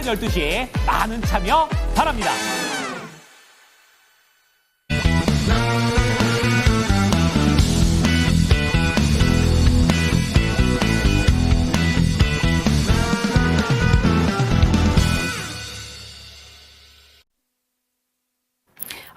12시 많은 참여 바랍니다.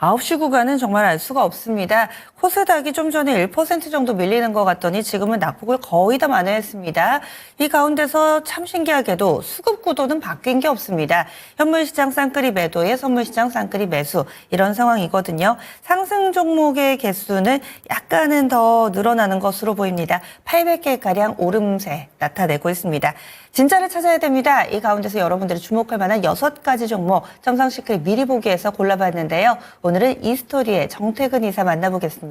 아홉 시 구간은 정말 알 수가 없습니다. 코스닥이 좀 전에 1% 정도 밀리는 것 같더니 지금은 낙폭을 거의 다 만회했습니다. 이 가운데서 참 신기하게도 수급 구도는 바뀐 게 없습니다. 현물시장 쌍끌이 매도에 선물시장 쌍끌이 매수 이런 상황이거든요. 상승 종목의 개수는 약간은 더 늘어나는 것으로 보입니다. 800개가량 오름세 나타내고 있습니다. 진짜를 찾아야 됩니다. 이 가운데서 여러분들이 주목할 만한 6가지 종목 정상시크릿 미리 보기에서 골라봤는데요. 오늘은 이스토리의 정태근 이사 만나보겠습니다.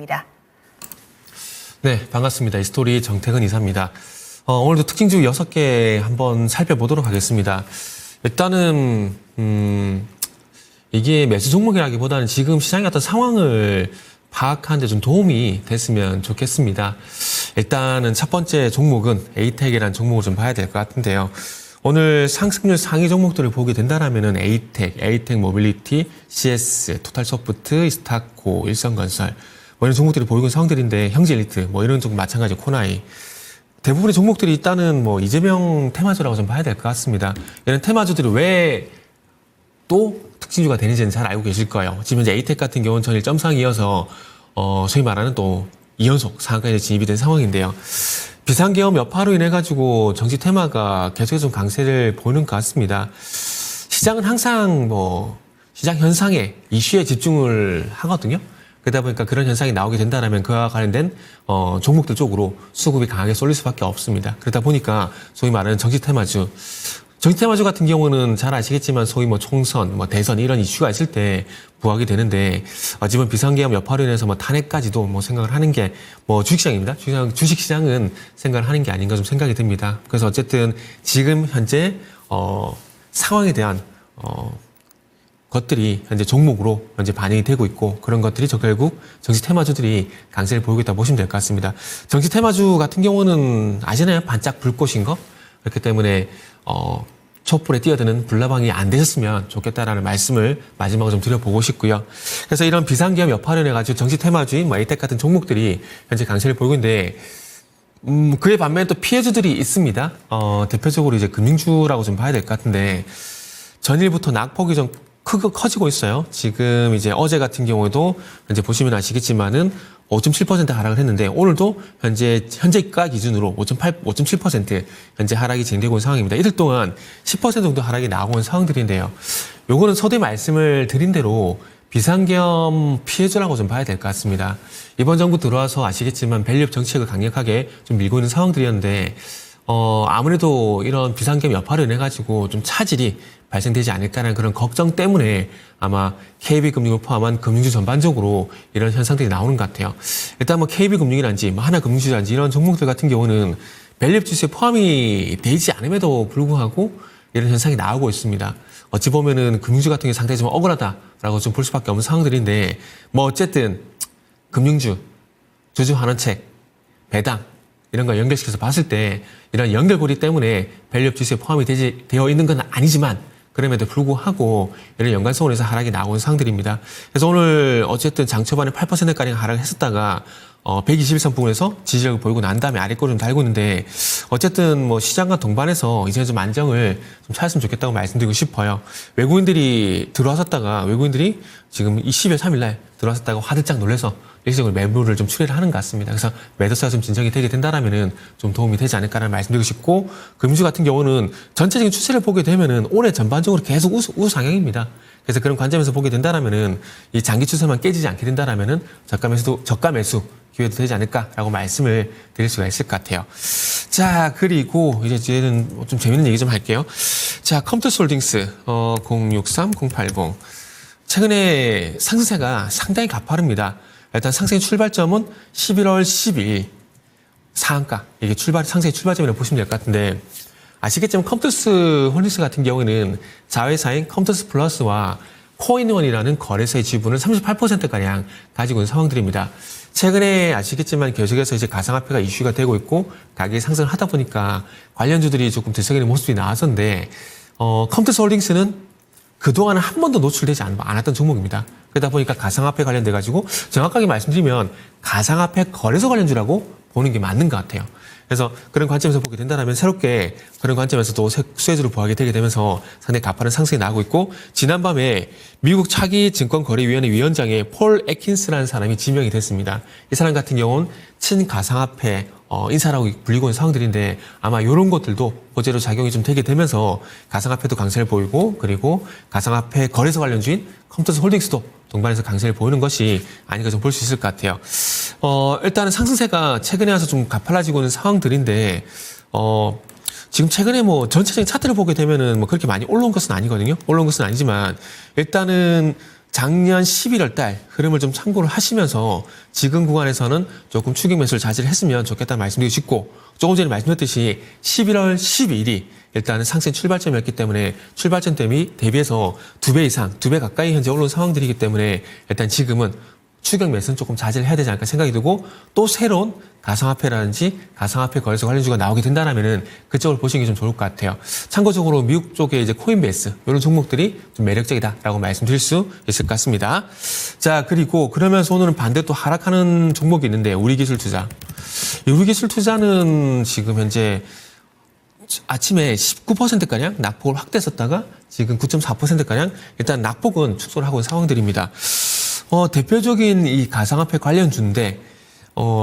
네, 반갑습니다. 이스토리 정태근 이사입니다. 오늘도 특징주 6개 한번 살펴보도록 하겠습니다. 일단은 이게 매수 종목이라기보다는 지금 시장의 어떤 상황을 파악하는 데 좀 도움이 됐으면 좋겠습니다. 일단은 첫 번째 종목은 에이텍이라는 종목을 좀 봐야 될 것 같은데요. 오늘 상승률 상위 종목들을 보게 된다면은 에이텍 모빌리티, CS, 토탈소프트, 이스타코, 일성건설 이런 종목들이 보이고 있는 상황들인데 형제일리트 이런 종목 마찬가지 코나이 대부분의 종목들이 일단은 이재명 테마주라고 좀 봐야 될 것 같습니다. 이런 테마주들이 왜 또 특징주가 되는지는 잘 알고 계실 거예요. 지금 이제 에이텍 같은 경우는 전일 점상 이어서 소위 말하는 또 2연속 상한가에 진입이 된 상황인데요. 비상계엄 여파로 인해 가지고 정치 테마가 계속해서 좀 강세를 보이는 것 같습니다. 시장은 항상 시장 현상에 이슈에 집중을 하거든요. 그러다 보니까 그런 현상이 나오게 된다면 그와 관련된 종목들 쪽으로 수급이 강하게 쏠릴 수밖에 없습니다. 그러다 보니까 소위 말하는 정치 테마주 같은 경우는 잘 아시겠지만 소위 총선, 대선 이런 이슈가 있을 때 부각이 되는데 지금 비상계엄 여파로 인해서 탄핵까지도 생각을 하는 게 주식시장입니다. 주식시장은 생각을 하는 게 아닌가 좀 생각이 듭니다. 그래서 어쨌든 지금 현재 상황에 대한 것들이 현재 종목으로 현재 반영이 되고 있고 그런 것들이 결국 정치 테마주들이 강세를 보이고 있다고 보시면 될 것 같습니다. 정치 테마주 같은 경우는 아시나요? 반짝 불꽃인 거? 그렇기 때문에 촛불에 뛰어드는 불나방이 안 되셨으면 좋겠다라는 말씀을 마지막으로 좀 드려보고 싶고요. 그래서 이런 비상계엄 여파를 해가지고 정치 테마주인 에이텍 같은 종목들이 현재 강세를 보이고 있는데 그에 반면에 또 피해주들이 있습니다. 대표적으로 이제 금융주라고 좀 봐야 될 것 같은데 전일부터 낙폭이 좀 커지고 있어요. 지금 이제 어제 같은 경우에도 이제 보시면 아시겠지만은 5.7% 하락을 했는데 오늘도 현재가 기준으로 5.7% 현재 하락이 진행되고 있는 상황입니다. 이틀 동안 10% 정도 하락이 나오고 있는 상황들인데요. 요거는 서두에 말씀을 드린 대로 비상계엄 피해주라고 좀 봐야 될 것 같습니다. 이번 정부 들어와서 아시겠지만 밸류업 정책을 강력하게 좀 밀고 있는 상황들이었는데 아무래도 이런 비상계엄 여파로 인해 가지고 좀 차질이 발생되지 않을까라는 그런 걱정 때문에 아마 KB금융을 포함한 금융주 전반적으로 이런 현상들이 나오는 것 같아요. 일단 KB금융이란지 하나금융주라든지 이런 종목들 같은 경우는 밸류업 지수에 포함이 되지 않음에도 불구하고 이런 현상이 나오고 있습니다. 어찌 보면은 금융주 같은 게 상당히 좀 억울하다라고 좀 볼 수밖에 없는 상황들인데 어쨌든 금융주, 주주환원책, 배당 이런 거 연결시켜서 봤을 때 이런 연결고리 때문에 밸류업 지수에 포함이 되어 있는 건 아니지만 그럼에도 불구하고 이런 연관성으로 해서 하락이 나오는 상황들입니다. 그래서 오늘 어쨌든 장 초반에 8%가량 하락을 했었다가 121선 부분에서 지지력을 보이고 난 다음에 아래꼬를 좀 달고 있는데 어쨌든 시장과 동반해서 이제 좀 안정을 좀 찾았으면 좋겠다고 말씀드리고 싶어요. 외국인들이 지금 12월 3일 날 들어왔었다고 화들짝 놀라서 일시적으로 매물을 좀 출회를 하는 것 같습니다. 그래서 매도세가 좀 진정이 되게 된다라면은 좀 도움이 되지 않을까라는 말씀드리고 싶고 금융주 같은 경우는 전체적인 추세를 보게 되면은 올해 전반적으로 계속 우상향입니다. 그래서 그런 관점에서 보게 된다라면은 이 장기 추세만 깨지지 않게 된다라면은 저가 매수 기회도 되지 않을까라고 말씀을 드릴 수가 있을 것 같아요. 자, 그리고 이제는 좀 재밌는 얘기 좀 할게요. 자, 컴투스홀딩스 063080 최근에 상승세가 상당히 가파릅니다. 일단 상승의 출발점은 11월 10일 상한가 이게 상승의 출발점이라고 보시면 될 것 같은데 아시겠지만 컴투스 홀딩스 같은 경우에는 자회사인 컴투스 플러스와 코인원이라는 거래소의 지분을 38%가량 가지고 있는 상황들입니다. 최근에 아시겠지만 계속해서 이제 가상화폐가 이슈가 되고 있고 가격이 상승을 하다 보니까 관련주들이 조금 들썩이는 모습이 나왔었는데 컴퓨터 홀딩스는 그동안은 한 번도 노출되지 않았던 종목입니다. 그러다 보니까 가상화폐 관련돼 가지고 정확하게 말씀드리면 가상화폐 거래소 관련주라고 보는 게 맞는 것 같아요. 그래서 그런 관점에서 보게 된다면 새롭게 그런 관점에서도 수혜주를 보하게 되게 되면서 상당히 가파른 상승이 나오고 있고, 지난밤에 미국 차기 증권거래위원회 위원장의 폴 애킨스라는 사람이 지명이 됐습니다. 이 사람 같은 경우는 친가상화폐 인사라고 불리고 있는 상황들인데 아마 이런 것들도 호재로 작용이 좀 되게 되면서 가상화폐도 강세를 보이고, 그리고 가상화폐 거래소 관련주인 컴퓨터 홀딩스도 동반해서 강세를 보이는 것이 아닌가 좀 볼 수 있을 것 같아요. 일단은 상승세가 최근에 와서 좀 가팔라지고 있는 상황들인데, 지금 최근에 뭐 전체적인 차트를 보게 되면은 뭐 그렇게 많이 올라온 것은 아니거든요. 올라온 것은 아니지만 일단은 작년 11월 달 흐름을 좀 참고를 하시면서 지금 구간에서는 조금 추격 매수를 자제를 했으면 좋겠다는 말씀드리고 싶고, 조금 전에 말씀드렸듯이 11월 12일이 일단은 상승 출발점이었기 때문에 출발점 대비해서 2배 이상, 2배 가까이 현재 올라온 상황들이기 때문에 일단 지금은 추격 매수는 조금 자제를 해야 되지 않을까 생각이 들고, 또 새로운 가상화폐라든지 가상화폐 거래소 관련주가 나오게 된다면은 그쪽을 보시는 게 좀 좋을 것 같아요. 참고적으로 미국 쪽에 이제 코인베이스 이런 종목들이 좀 매력적이다라고 말씀드릴 수 있을 것 같습니다. 자, 그리고 그러면서 오늘은 반대 또 하락하는 종목이 있는데 우리기술투자. 이 우리기술투자는 지금 현재 아침에 19%가량 낙폭을 확대했었다가 지금 9.4%가량 일단 낙폭은 축소를 하고 있는 상황들입니다. 대표적인 이 가상화폐 관련주인데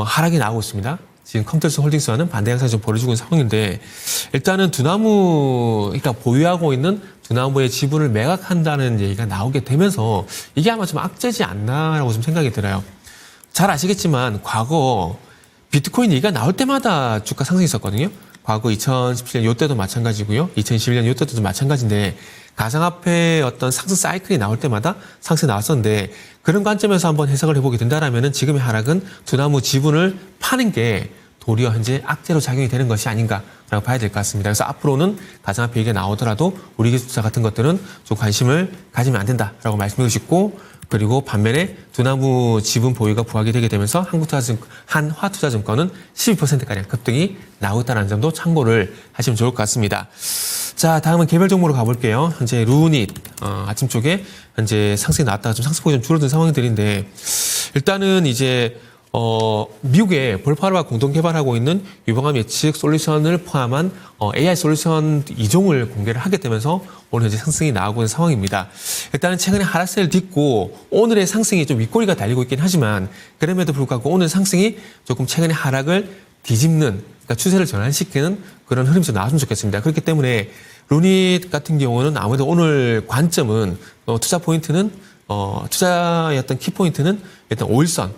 하락이 나오고 있습니다. 지금 컴퓨터 홀딩스와는 반대 양상이 좀 벌어지고 있는 상황인데, 일단은 그러니까 보유하고 있는 두나무의 지분을 매각한다는 얘기가 나오게 되면서 이게 아마 좀 악재지 않나라고 좀 생각이 들어요. 잘 아시겠지만 과거 비트코인 얘기가 나올 때마다 주가 상승이 있었거든요. 과거 2017년 이때도 마찬가지고요. 2021년 이때도 마찬가지인데 가상화폐의 어떤 상승 사이클이 나올 때마다 상승이 나왔었는데, 그런 관점에서 한번 해석을 해보게 된다면 지금의 하락은 두나무 지분을 파는 게 도리어 현재 악재로 작용이 되는 것이 아닌가라고 봐야 될 것 같습니다. 그래서 앞으로는 가상화폐 얘기가 나오더라도 우리 기술자 같은 것들은 좀 관심을 가지면 안 된다라고 말씀드리고 싶고, 그리고 반면에 두나무 지분 보유가 부각이 되게 되면서 한화투자증권은 12%가량 급등이 나오겠다는 점도 참고를 하시면 좋을 것 같습니다. 자, 다음은 개별 종목으로 가볼게요. 현재 루닛 아침 쪽에 현재 상승이 나왔다가 좀 상승폭이 좀 줄어든 상황들인데, 일단은 이제 미국의 볼파르와 공동 개발하고 있는 유방암 예측 솔루션을 포함한 AI 솔루션 2종을 공개를 하게 되면서 오늘 현재 상승이 나오고 있는 상황입니다. 일단은 최근에 하락세를 딛고 오늘의 상승이 좀 윗꼬리가 달리고 있긴 하지만, 그럼에도 불구하고 오늘 상승이 조금 최근의 하락을 뒤집는, 그러니까 추세를 전환시키는 그런 흐름이 좀 나왔으면 좋겠습니다. 그렇기 때문에 루닛 같은 경우는 아무래도 오늘 관점은 투자 포인트는 투자의 어떤 키포인트는 일단 5일선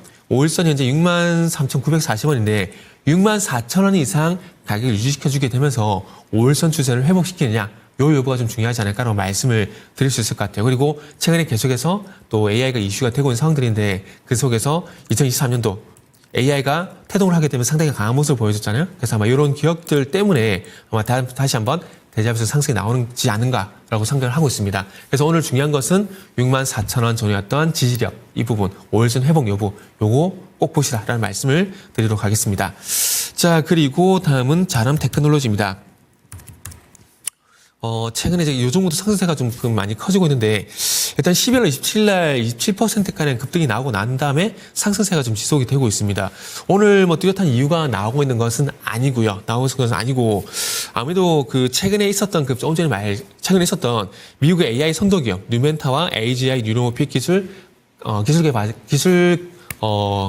현재 63,940원인데 64,000원 이상 가격을 유지시켜주게 되면서 5일선 추세를 회복시키느냐, 요 여부가 좀 중요하지 않을까라고 말씀을 드릴 수 있을 것 같아요. 그리고 최근에 계속해서 또 AI가 이슈가 되고 있는 상황들인데, 그 속에서 2023년도 AI가 태동을 하게 되면 상당히 강한 모습을 보여줬잖아요. 그래서 아마 이런 기업들 때문에 아마 다시 한번 대잡에서 상승이 나오지 않은가라고 생각을 하고 있습니다. 그래서 오늘 중요한 것은 64,000원 전이었던 지지력, 이 부분 5일선 회복 여부, 요거 꼭 보시라라는 말씀을 드리도록 하겠습니다. 자, 그리고 다음은 자람 테크놀로지입니다. 최근에 이제 요 정도 상승세가 좀 많이 커지고 있는데, 일단 12월 27일 날 27%가량 급등이 나오고 난 다음에 상승세가 좀 지속이 되고 있습니다. 오늘 뭐 뚜렷한 이유가 나오고 있는 것은 아니고요. 아무래도 그 최근에 있었던 최근에 있었던 미국의 AI 선도 기업 뉴멘타와 AGI 뉴로모픽 기술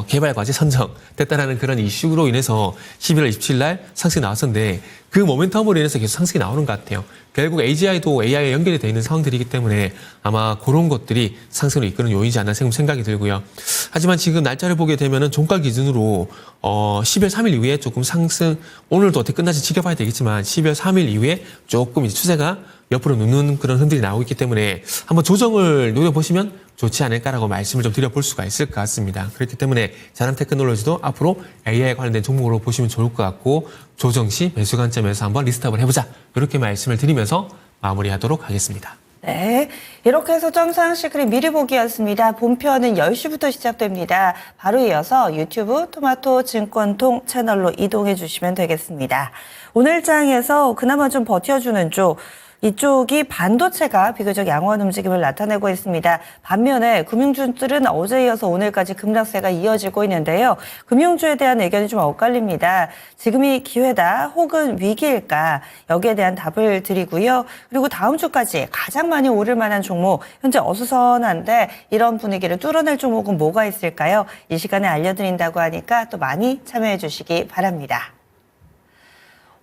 개발 과제 선정됐다라는 그런 이슈로 인해서 11월 27일 날 상승이 나왔었는데, 그 모멘텀으로 인해서 계속 상승이 나오는 것 같아요. 결국 AGI도 AI에 연결이 되어 있는 상황들이기 때문에 아마 그런 것들이 상승을 이끄는 요인이지 않나 생각이 들고요. 하지만 지금 날짜를 보게 되면은 종가 기준으로 12월 3일 이후에 조금 상승, 오늘도 어떻게 끝날지 지켜봐야 되겠지만 12월 3일 이후에 조금 이제 추세가 옆으로 눕는 그런 흔들이 나오고 있기 때문에 한번 조정을 노려보시면 좋지 않을까라고 말씀을 좀 드려볼 수가 있을 것 같습니다. 그렇기 때문에 자람 테크놀로지도 앞으로 AI에 관련된 종목으로 보시면 좋을 것 같고, 조정 시 매수 관점에서 한번 리스트업을 해보자, 이렇게 말씀을 드리면서 마무리하도록 하겠습니다. 네, 이렇게 해서 점상 시크릿 미리 보기였습니다. 본편은 10시부터 시작됩니다. 바로 이어서 유튜브 토마토 증권통 채널로 이동해 주시면 되겠습니다. 오늘 장에서 그나마 좀 버텨주는 쪽, 이쪽이 반도체가 비교적 양호한 움직임을 나타내고 있습니다. 반면에 금융주들은 어제 이어서 오늘까지 급락세가 이어지고 있는데요. 금융주에 대한 의견이 좀 엇갈립니다. 지금이 기회다 혹은 위기일까? 여기에 대한 답을 드리고요. 그리고 다음 주까지 가장 많이 오를 만한 종목, 현재 어수선한데 이런 분위기를 뚫어낼 종목은 뭐가 있을까요? 이 시간에 알려드린다고 하니까 또 많이 참여해 주시기 바랍니다.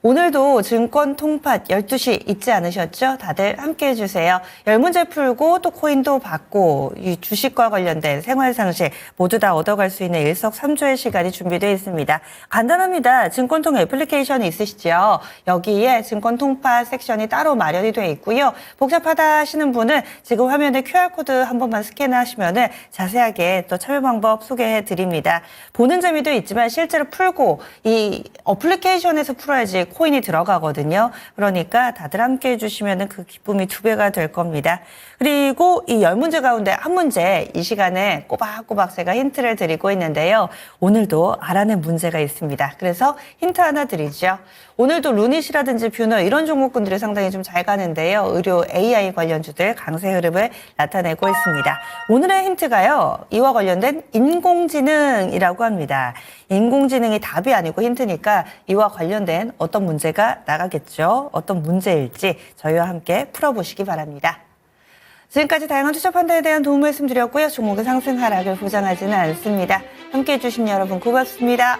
오늘도 증권 통팟 12시 잊지 않으셨죠? 다들 함께 해주세요. 10문제 풀고 또 코인도 받고 이 주식과 관련된 생활상식 모두 다 얻어갈 수 있는 일석삼조의 시간이 준비되어 있습니다. 간단합니다. 증권통 애플리케이션이 있으시죠? 여기에 증권 통팟 섹션이 따로 마련이 되어 있고요. 복잡하다 하시는 분은 지금 화면에 QR코드 한 번만 스캔하시면 자세하게 또 참여 방법 소개해 드립니다. 보는 재미도 있지만 실제로 풀고 이 어플리케이션에서 풀어야지 코인이 들어가거든요. 그러니까 다들 함께 해주시면 그 기쁨이 2배가 될 겁니다. 그리고 이 10문제 가운데 한 문제 이 시간에 꼬박꼬박 제가 힌트를 드리고 있는데요. 오늘도 알아낸 문제가 있습니다. 그래서 힌트 하나 드리죠. 오늘도 루닛이라든지 뷰너 이런 종목군들이 상당히 좀 잘 가는데요. 의료 AI 관련주들 강세 흐름을 나타내고 있습니다. 오늘의 힌트가요. 이와 관련된 인공지능이라고 합니다. 인공지능이 답이 아니고 힌트니까 이와 관련된 어떤 문제가 나가겠죠. 어떤 문제일지 저희와 함께 풀어보시기 바랍니다. 지금까지 다양한 투자 판단에 대한 도움 말씀드렸고요. 종목의 상승 하락을 보장하지는 않습니다. 함께해 주신 여러분 고맙습니다.